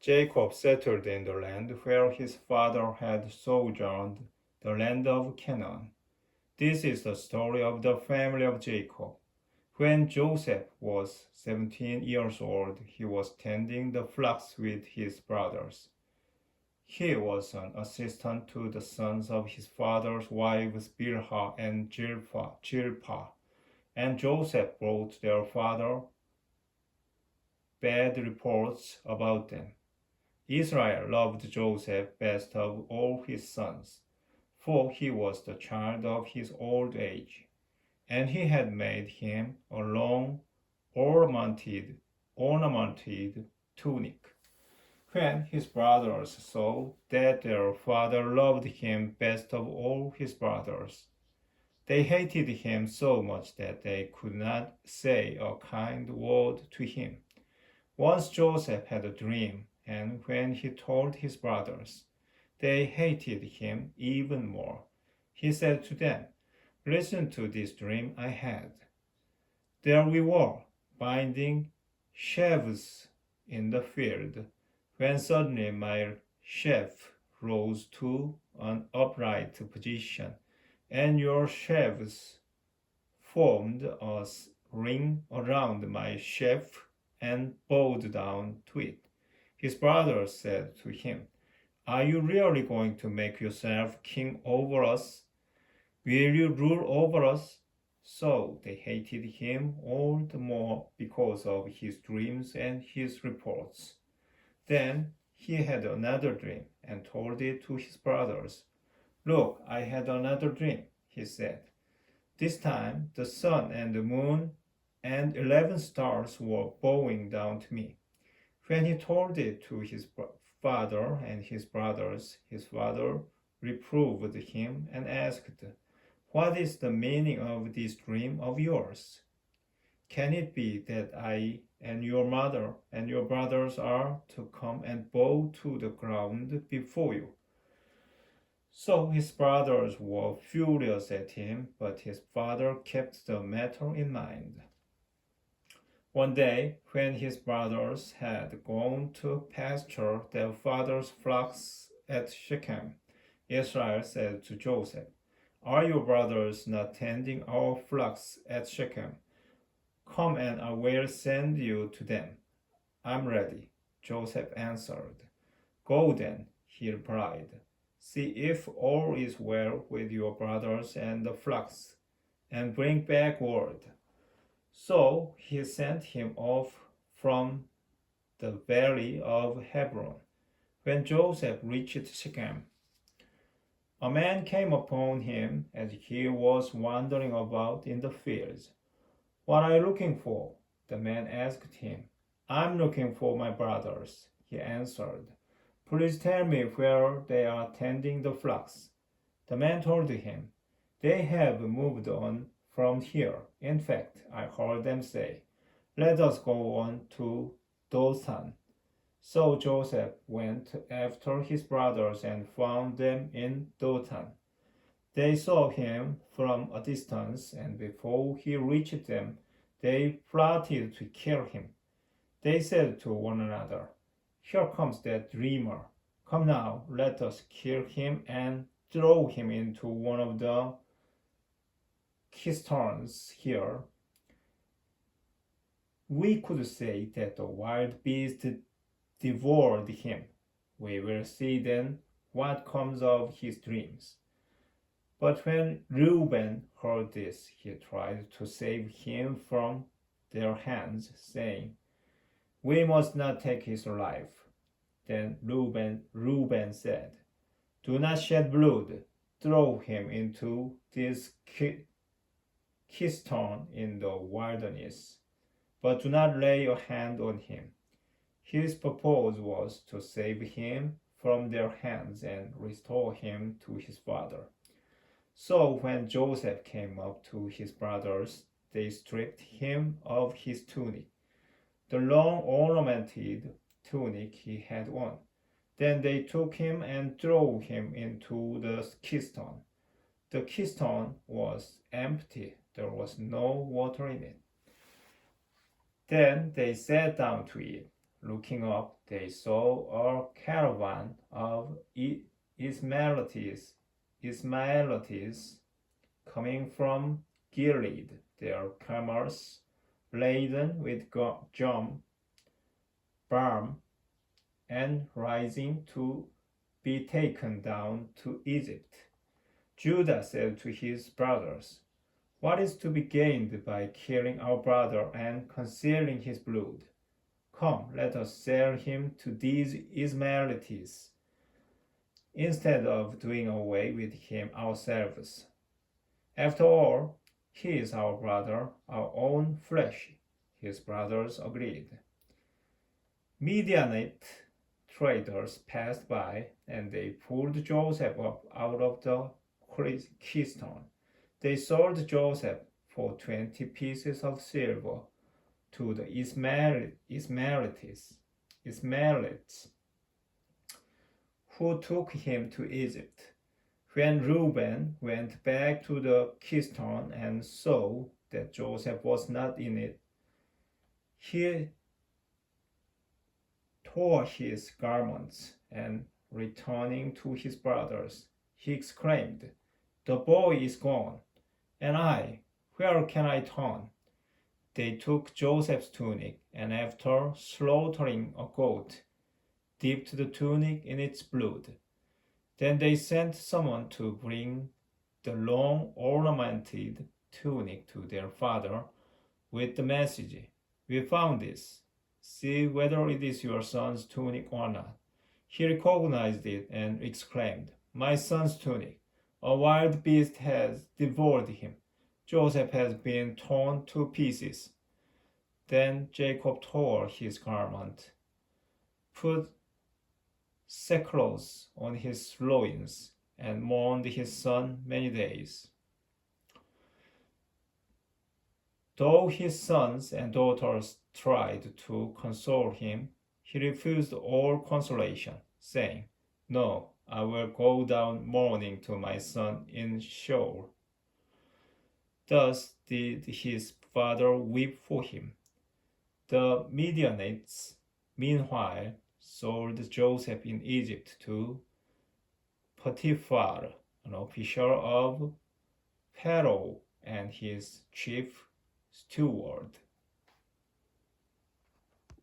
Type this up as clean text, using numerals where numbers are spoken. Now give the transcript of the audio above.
Jacob settled in the land where his father had sojourned, the land of Canaan. This is the story of the family of Jacob. When Joseph was 17 years old, he was tending the flocks with his brothers. He was an assistant to the sons of his father's wives Bilhah and Zilpah, and Joseph brought their father bad reports about them. Israel loved Joseph best of all his sons, for he was the child of his old age, and he had made him a long, ornamented tunic. When his brothers saw that their father loved him best of all his brothers, they hated him so much that they could not say a kind word to him. Once Joseph had a dream, and when he told his brothers, they hated him even more. He said to them, "Listen to this dream I had. There we were, binding sheaves in the field, when suddenly my sheaf rose to an upright position, and your sheaves formed a ring around my sheaf and bowed down to it." His brothers said to him, "Are you really going to make yourself king over us? Will you rule over us?" So they hated him all the more because of his dreams and his reports. Then he had another dream and told it to his brothers. "Look, I had another dream," he said. "This time the sun and the moon and 11 stars were bowing down to me." When he told it to his father and his brothers, his father reproved him and asked, "What is the meaning of this dream of yours? Can it be that I and your mother and your brothers are to come and bow to the ground before you?" So his brothers were furious at him, but his father kept the matter in mind. One day, when his brothers had gone to pasture their father's flocks at Shechem, Israel said to Joseph, "Are your brothers not tending our flocks at Shechem? Come and I will send you to them." "I'm ready," Joseph answered. "Go then," he replied. "See if all is well with your brothers and the flocks, and bring back word." So he sent him off from the valley of Hebron. When Joseph reached Shechem, a man came upon him as he was wandering about in the fields. "What are you looking for?" the man asked him. "I'm looking for my brothers," he answered. "Please tell me where they are tending the flocks." The man told him, "They have moved on from here. In fact, I heard them say, 'Let us go on to Dothan.'" So Joseph went after his brothers and found them in Dothan. They saw him from a distance, and before he reached them, they plotted to kill him. They said to one another, "Here comes that dreamer. Come now, let us kill him and throw him into one of the cisterns here. We could say that the wild beast devoured him. We will see then what comes of his dreams." But when Reuben heard this, he tried to save him from their hands, saying, "We must not take his life." Then Reuben said, "Do not shed blood. Throw him into this cistern in the wilderness, but do not lay your hand on him." His purpose was to save him from their hands and restore him to his father. So when Joseph came up to his brothers, they stripped him of his tunic, the long ornamented tunic he had on. Then they took him and threw him into the cistern. The cistern was empty. There was no water in it. Then they sat down to eat. looking up, they saw a caravan of Ismaelites coming from Gilead, their camels laden with gum, balm, and rising to be taken down to Egypt. Judah said to his brothers, "What is to be gained by killing our brother and concealing his blood? Come, let us sell him to these Ismaelites, instead of doing away with him ourselves. After all, he is our brother, our own flesh." His brothers agreed. Midianite traders passed by, and they pulled Joseph up out of the keystone. They sold Joseph for 20 pieces of silver to the Ismaelites, who took him to Egypt. When Reuben went back to the keystone and saw that Joseph was not in it, he tore his garments, and returning to his brothers, he exclaimed, "The boy is gone, and where can I turn?" They took Joseph's tunic, and after slaughtering a goat, dipped the tunic in its blood. Then they sent someone to bring the long ornamented tunic to their father with the message, "We found this. See whether it is your son's tunic or not." He recognized it and exclaimed, "My son's tunic. A wild beast has devoured him. Joseph has been torn to pieces." Then Jacob tore his garment, put sackcloth on his loins, and mourned his son many days. Though his sons and daughters tried to console him, he refused all consolation, saying, "No, I will go down mourning to my son in Sheol." Thus did his father weep for him. The Midianites, meanwhile, sold Joseph in Egypt to Potiphar, an official of Pharaoh and his chief steward.